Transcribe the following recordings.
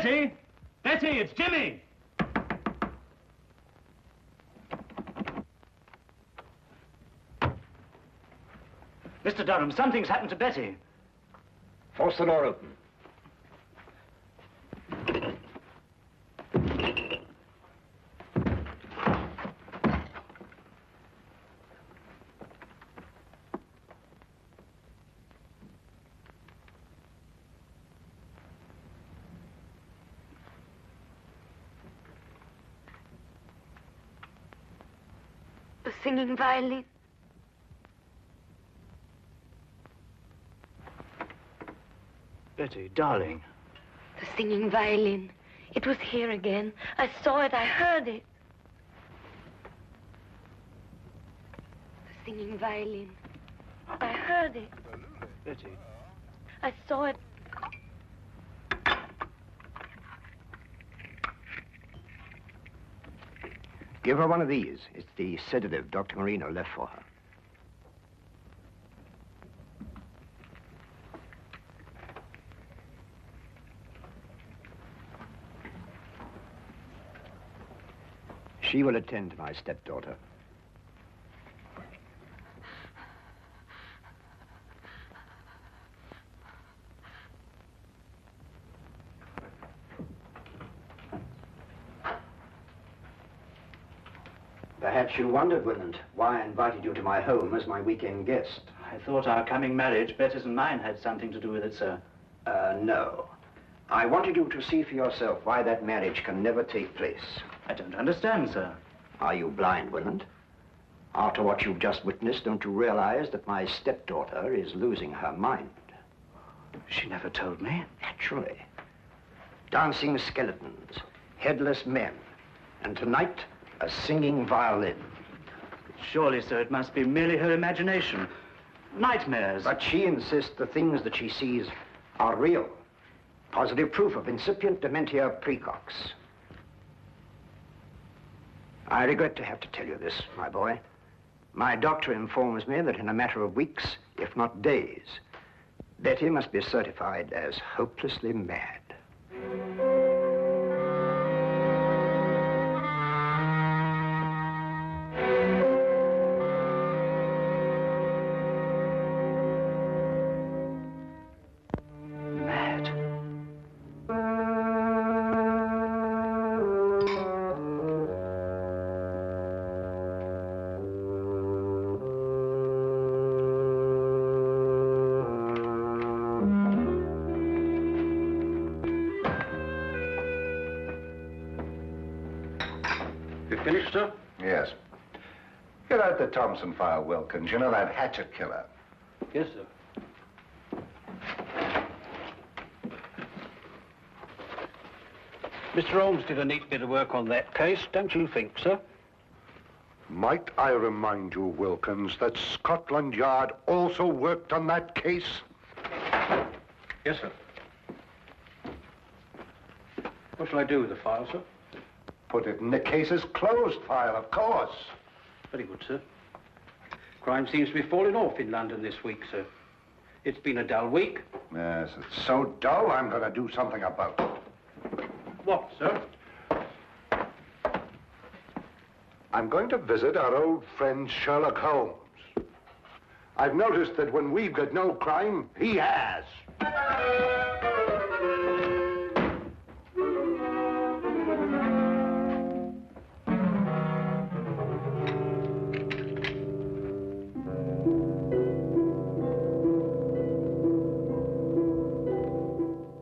Betty! Betty, it's Jimmy! Mr. Durham, something's happened to Betty. Force the door open. The singing violin. Betty, darling. The singing violin. It was here again. I saw it, I heard it. The singing violin. I heard it. Betty. I saw it. Give her one of these. It's the sedative Dr. Marino left for her. She will attend to my stepdaughter. Perhaps you wondered, Willand, why I invited you to my home as my weekend guest. I thought our coming marriage, Betty's and mine, had something to do with it, sir. No. I wanted you to see for yourself why that marriage can never take place. I don't understand, sir. Are you blind, Willand? After what you've just witnessed, don't you realize that my stepdaughter is losing her mind? She never told me. Naturally. Dancing skeletons, headless men, and tonight, a singing violin. Surely, sir, it must be merely her imagination. Nightmares. But she insists the things that she sees are real. Positive proof of incipient dementia precox. I regret to have to tell you this, my boy. My doctor informs me that in a matter of weeks, if not days, Betty must be certified as hopelessly mad. Finished, sir? Yes. Get out the Thompson file, Wilkins. You know that hatchet killer. Yes, sir. Mr. Holmes did a neat bit of work on that case, don't you think, sir? Might I remind you, Wilkins, that Scotland Yard also worked on that case? Yes, sir. What shall I do with the file, sir? Put it in the case's closed file, of course. Very good, sir. Crime seems to be falling off in London this week, sir. It's been a dull week. Yes, it's so dull, I'm going to do something about it. What, sir? I'm going to visit our old friend Sherlock Holmes. I've noticed that when we've got no crime, he has.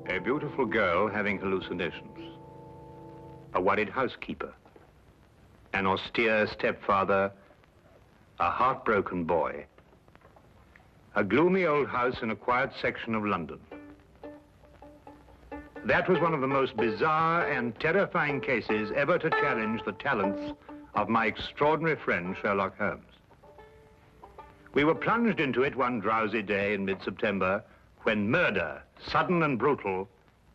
A beautiful girl having hallucinations. A worried housekeeper. An austere stepfather. A heartbroken boy. A gloomy old house in a quiet section of London. That was one of the most bizarre and terrifying cases ever to challenge the talents of my extraordinary friend, Sherlock Holmes. We were plunged into it one drowsy day in mid-September when murder, sudden and brutal,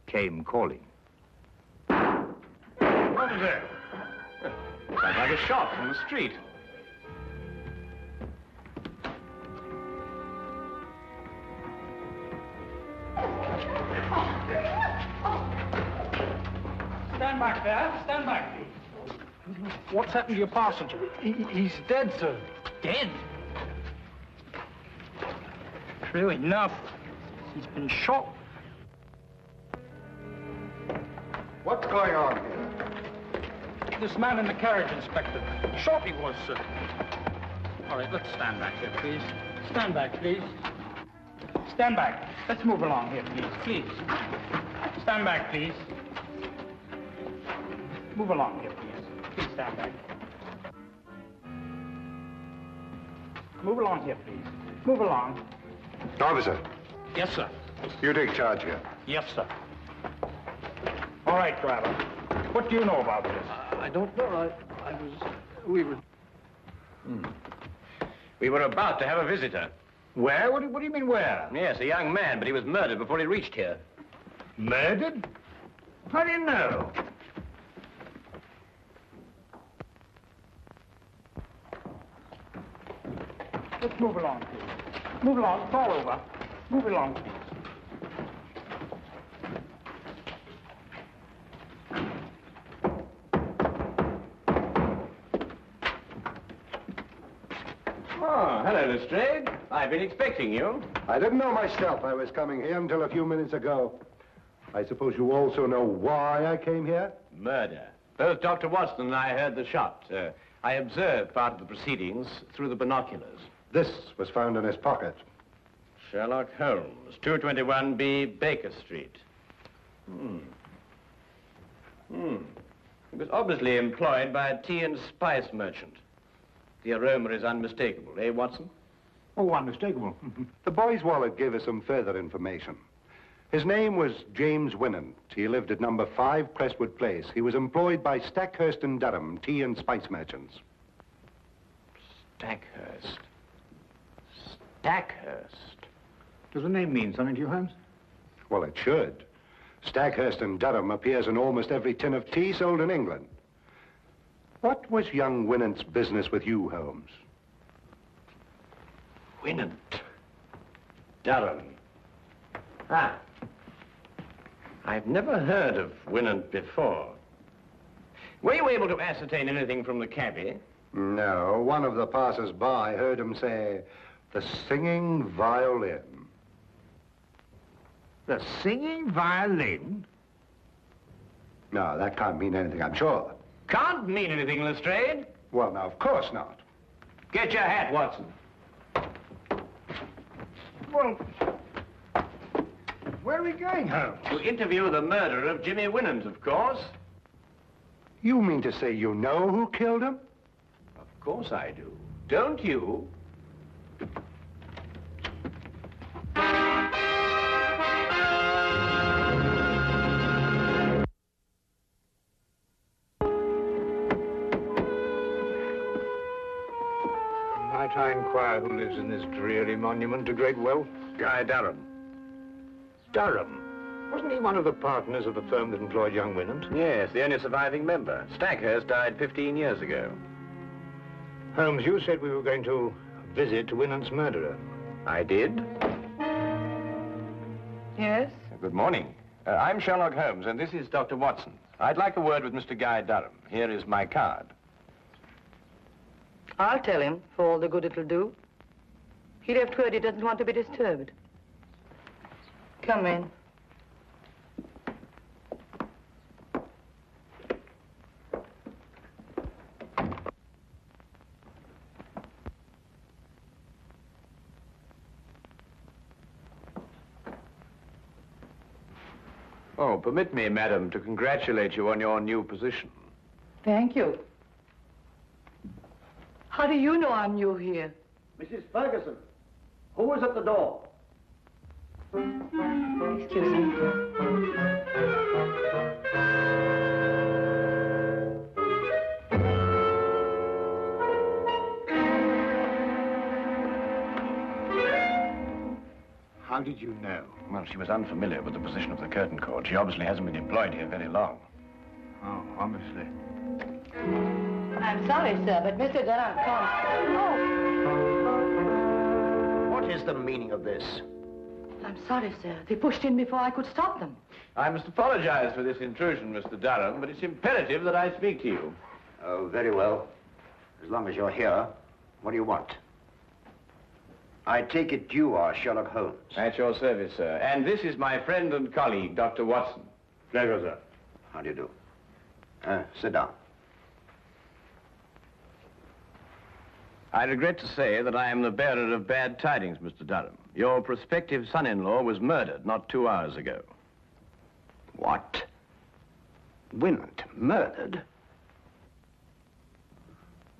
came calling. What is it? Sounds like a shot from the street. Stand back there. Stand back, please. What's happened to your passenger? He's dead, sir. Dead? True enough. He's been shot. What's going on here? This man in the carriage, Inspector. Shot he was, sir. All right, let's stand back here, please. Stand back, please. Stand back. Let's move along here, please. Please. Stand back, please. Move along here, please. Please stand back. Move along here, please. Move along. Officer, Yes, sir. you take charge here. Yes, sir. All right, driver. What do you know about this? I don't know. We were about to have a visitor. Where? What do you mean, where? Yes, a young man, but he was murdered before he reached here. Murdered? How do you know? Let's move along, please. Move along. Fall over. Move along, please. Oh, hello, Lestrade. I've been expecting you. I didn't know myself I was coming here until a few minutes ago. I suppose you also know why I came here? Murder. Both Dr. Watson and I heard the shot. I observed part of the proceedings through the binoculars. This was found in his pocket. Sherlock Holmes, 221B Baker Street. He was obviously employed by a tea and spice merchant. The aroma is unmistakable, eh, Watson? Oh, unmistakable. The boy's wallet gave us some further information. His name was James Winant. He lived at number 5 Crestwood Place. He was employed by Stackhurst and Durham, tea and spice merchants. Stackhurst. Stackhurst. Does the name mean something to you, Holmes? Well, it should. Stackhurst and Durham appears in almost every tin of tea sold in England. What was young Winant's business with you, Holmes? Winant. Durham. Ah. I've never heard of Winant before. Were you able to ascertain anything from the cabby? No, one of the passers-by heard him say, "The singing violin." The singing violin? No, that can't mean anything, I'm sure. Can't mean anything, Lestrade. Well, now, of course not. Get your hat, Watson. Well, where are we going, Holmes? To interview the murderer of Jimmy Winant, of course. You mean to say you know who killed him? Of course I do. Don't you? Might I inquire who lives in this dreary monument to great wealth? Guy Durham. Durham. Wasn't he one of the partners of the firm that employed young Winant? Yes, the only surviving member. Stackhurst died 15 years ago. Holmes, you said we were going to visit Winant's murderer. I did. Yes? Good morning. I'm Sherlock Holmes, and this is Dr. Watson. I'd like a word with Mr. Guy Durham. Here is my card. I'll tell him, for all the good it'll do. He left word he doesn't want to be disturbed. Come in. Oh, permit me, madam, to congratulate you on your new position. Thank you. How do you know I'm new here? Mrs. Ferguson, who was at the door? Excuse me. How did you know? Well, she was unfamiliar with the position of the curtain cord. She obviously hasn't been employed here very long. Oh, obviously. I'm sorry, sir, but Mr. Durham can't. What is the meaning of this? I'm sorry, sir. They pushed in before I could stop them. I must apologize for this intrusion, Mr. Durham, but it's imperative that I speak to you. Oh, very well. As long as you're here, what do you want? I take it you are Sherlock Holmes. At your service, sir. And this is my friend and colleague, Dr. Watson. Pleasure, sir. How do you do? Sit down. I regret to say that I am the bearer of bad tidings, Mr. Durham. Your prospective son-in-law was murdered not 2 hours ago. What? Winant murdered?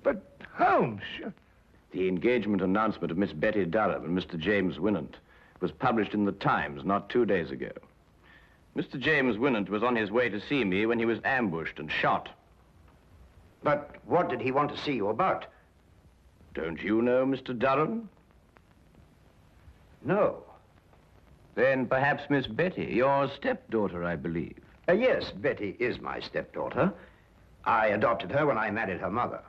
But, Holmes... The engagement announcement of Miss Betty Durham and Mr. James Winant was published in the Times not 2 days ago. Mr. James Winant was on his way to see me when he was ambushed and shot. But what did he want to see you about? Don't you know Mr. Durham? No. Then perhaps Miss Betty, your stepdaughter, I believe. Yes, Betty is my stepdaughter. I adopted her when I married her mother.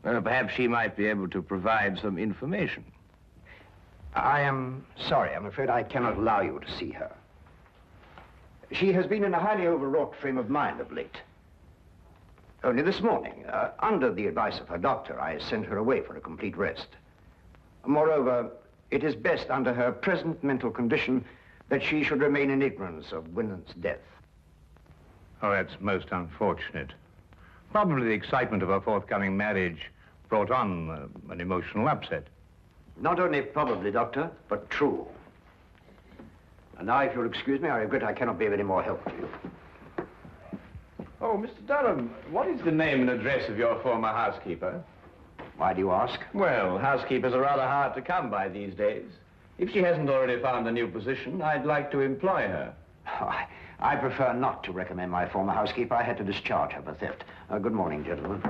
Perhaps she might be able to provide some information. I am sorry. I'm afraid I cannot allow you to see her. She has been in a highly overwrought frame of mind of late. Only this morning, under the advice of her doctor, I sent her away for a complete rest. Moreover, it is best under her present mental condition that she should remain in ignorance of Winant's death. Oh, that's most unfortunate. Probably the excitement of her forthcoming marriage brought on an emotional upset. Not only probably, Doctor, but true. And now, if you'll excuse me, I regret I cannot be of any more help to you. Oh, Mr. Durham, what is the name and address of your former housekeeper? Why do you ask? Well, housekeepers are rather hard to come by these days. If she hasn't already found a new position, I'd like to employ her. Oh, I prefer not to recommend my former housekeeper. I had to discharge her for theft. Good morning, gentlemen.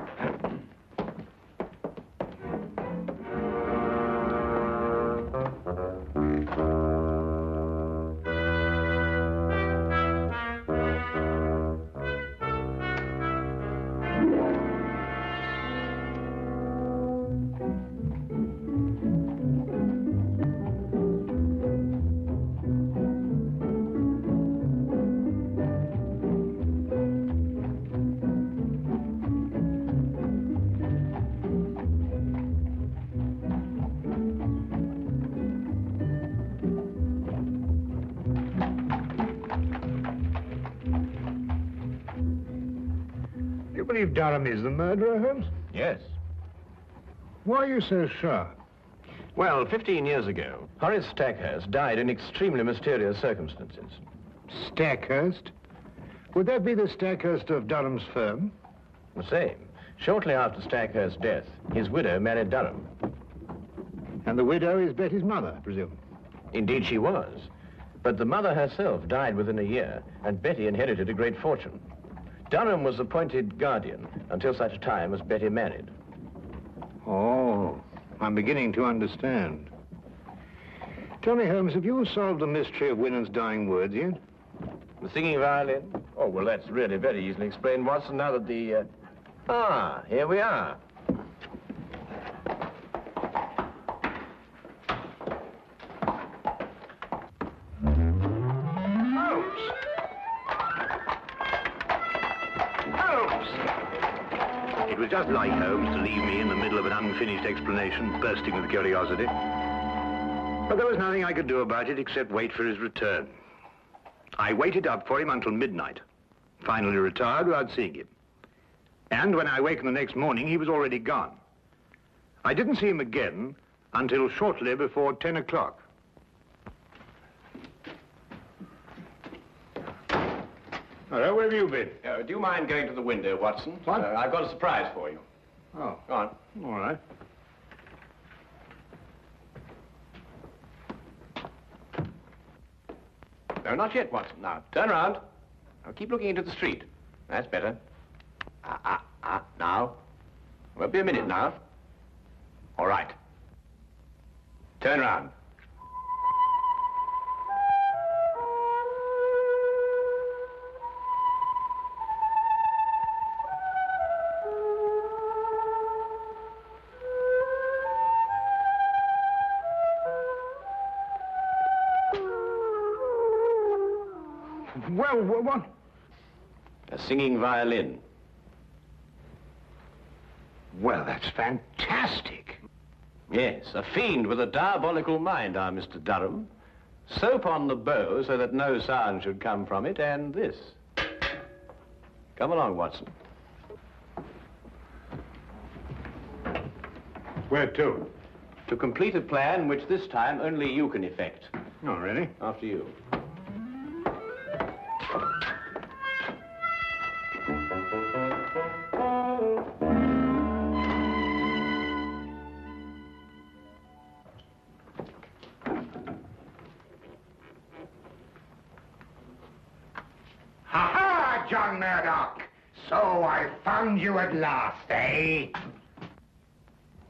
You believe Durham is the murderer, Holmes? Yes. Why are you so sure? Well, 15 years ago, Horace Stackhurst died in extremely mysterious circumstances. Stackhurst? Would that be the Stackhurst of Durham's firm? The same. Shortly after Stackhurst's death, his widow married Durham. And the widow is Betty's mother, I presume? Indeed, she was. But the mother herself died within a year, and Betty inherited a great fortune. Durham was appointed guardian until such time as Betty married. Oh, I'm beginning to understand. Tell me, Holmes, have you solved the mystery of Winant's dying words yet? The singing violin? Oh, well, that's really very easily explained, Watson, now that the... Ah, here we are. It was just like Holmes to leave me in the middle of an unfinished explanation, bursting with curiosity. But there was nothing I could do about it except wait for his return. I waited up for him until midnight, finally retired without seeing him. And when I awakened the next morning, he was already gone. I didn't see him again until shortly before 10 o'clock. Hello, where have you been? Do you mind going to the window, Watson? What? I've got a surprise for you. Oh, Go on. all right. No, not yet, Watson. Now, turn around. Now, keep looking into the street. That's better. Now. Won't be a minute now. All right. Turn around. Well, what? A singing violin. Well, that's fantastic. Yes, a fiend with a diabolical mind, our Mr. Durham. Soap on the bow so that no sound should come from it, and this. Come along, Watson. Where to? To complete a plan which this time only you can effect. Oh, really? After you. Ha-ha, John Murdoch! So I found you at last, eh?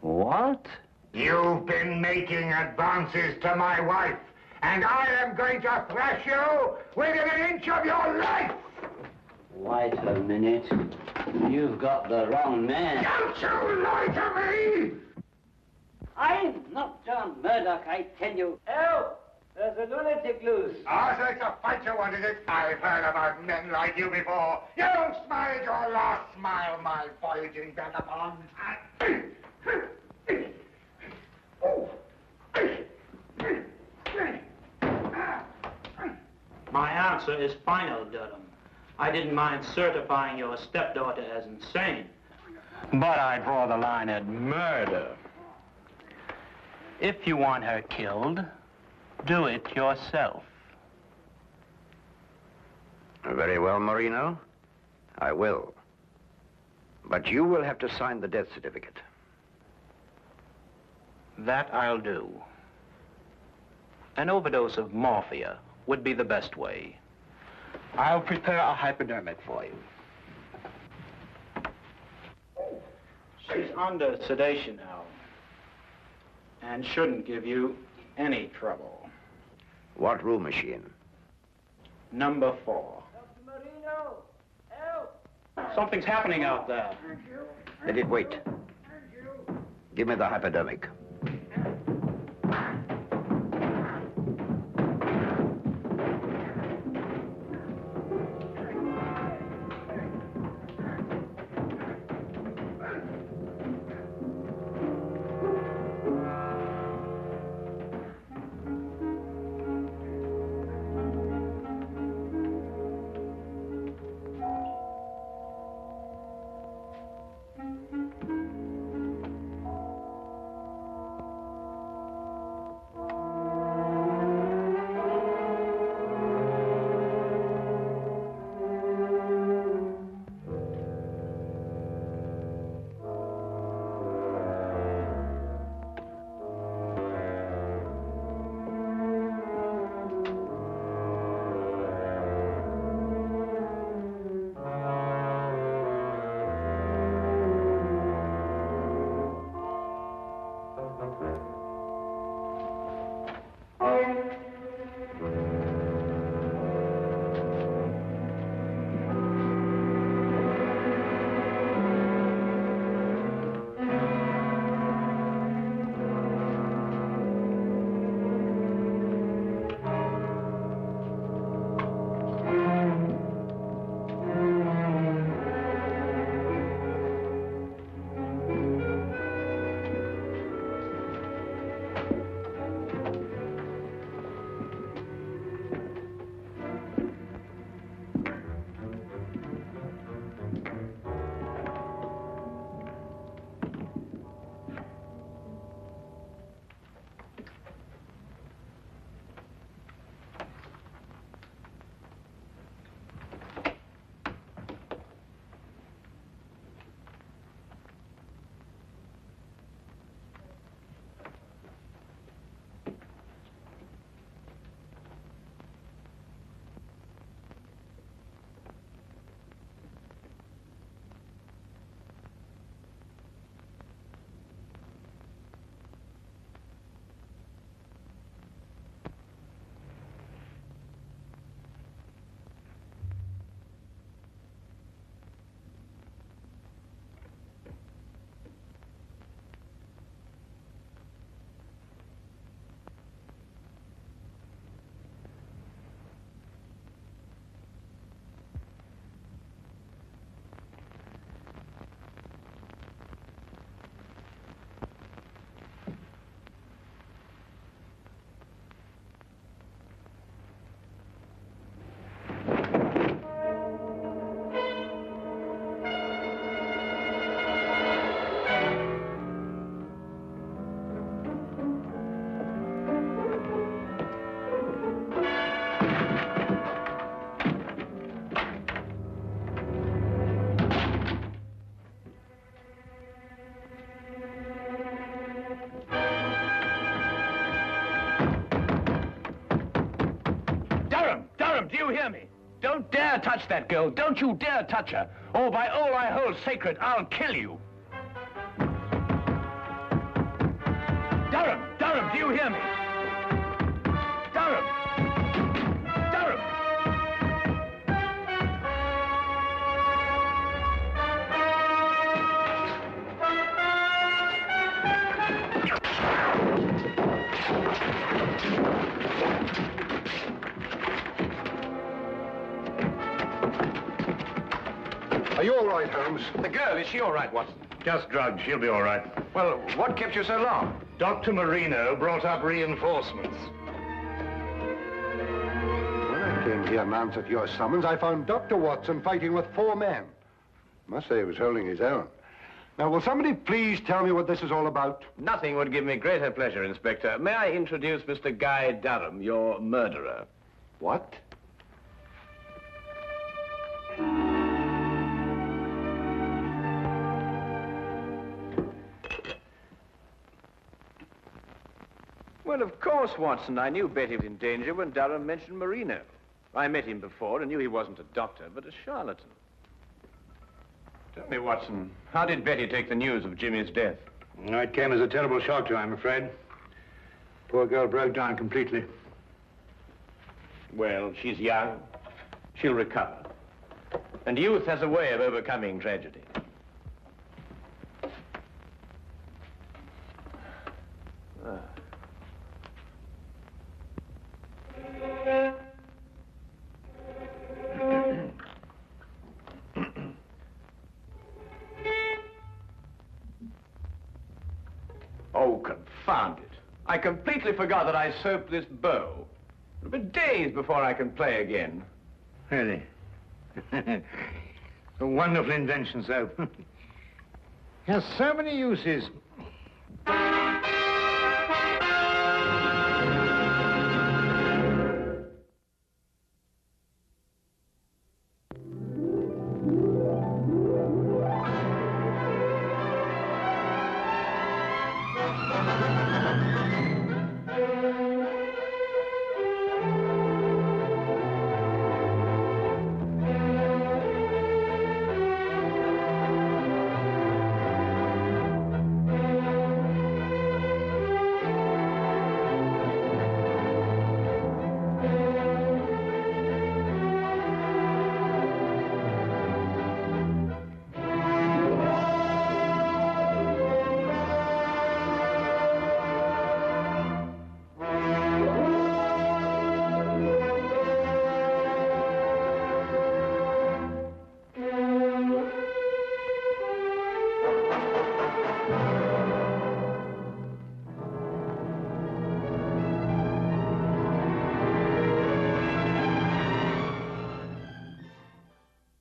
What? You've been making advances to my wife, and I am going to thrash you within an inch of your life! Wait a minute. You've got the wrong man. Don't you lie to me! I'm not John Murdoch, I tell you. Help! There's a lunatic loose. Oh, so it's a fight you wanted it? I've heard about men like you before. You smiled your last smile, my voyaging vagabond. My answer is final, Durham. I didn't mind certifying your stepdaughter as insane, but I draw the line at murder. If you want her killed, do it yourself. Very well, Marino. I will. But you will have to sign the death certificate. That I'll do. An overdose of morphia would be the best way. I'll prepare a hypodermic for you. She's under sedation now, and shouldn't give you any trouble. What room is she in? Number 4. Dr. Marino, help! Something's happening out there. Let it wait. Give me the hypodermic. Durham, do you hear me? Don't dare touch that girl. Don't you dare touch her. Or by all I hold sacred, I'll kill you. Durham, do you hear me? Durham! Durham! Are you all right, Holmes? The girl, is she all right, Watson? Just drugged. She'll be all right. Well, what kept you so long? Dr. Marino brought up reinforcements. When I came here and answered your summons, I found Dr. Watson fighting with 4 men. Must say he was holding his own. Now, will somebody please tell me what this is all about? Nothing would give me greater pleasure, Inspector. May I introduce Mr. Guy Durham, your murderer? What? Well, of course, Watson. I knew Betty was in danger when Durham mentioned Marino. I met him before and knew he wasn't a doctor, but a charlatan. Tell me, Watson, how did Betty take the news of Jimmy's death? It came as a terrible shock to her, I'm afraid. Poor girl broke down completely. Well, she's young. She'll recover. And youth has a way of overcoming tragedy. Ah. Oh, confound it. I completely forgot that I soaped this bow. It'll be days before I can play again. Really? A wonderful invention, soap. Has so many uses.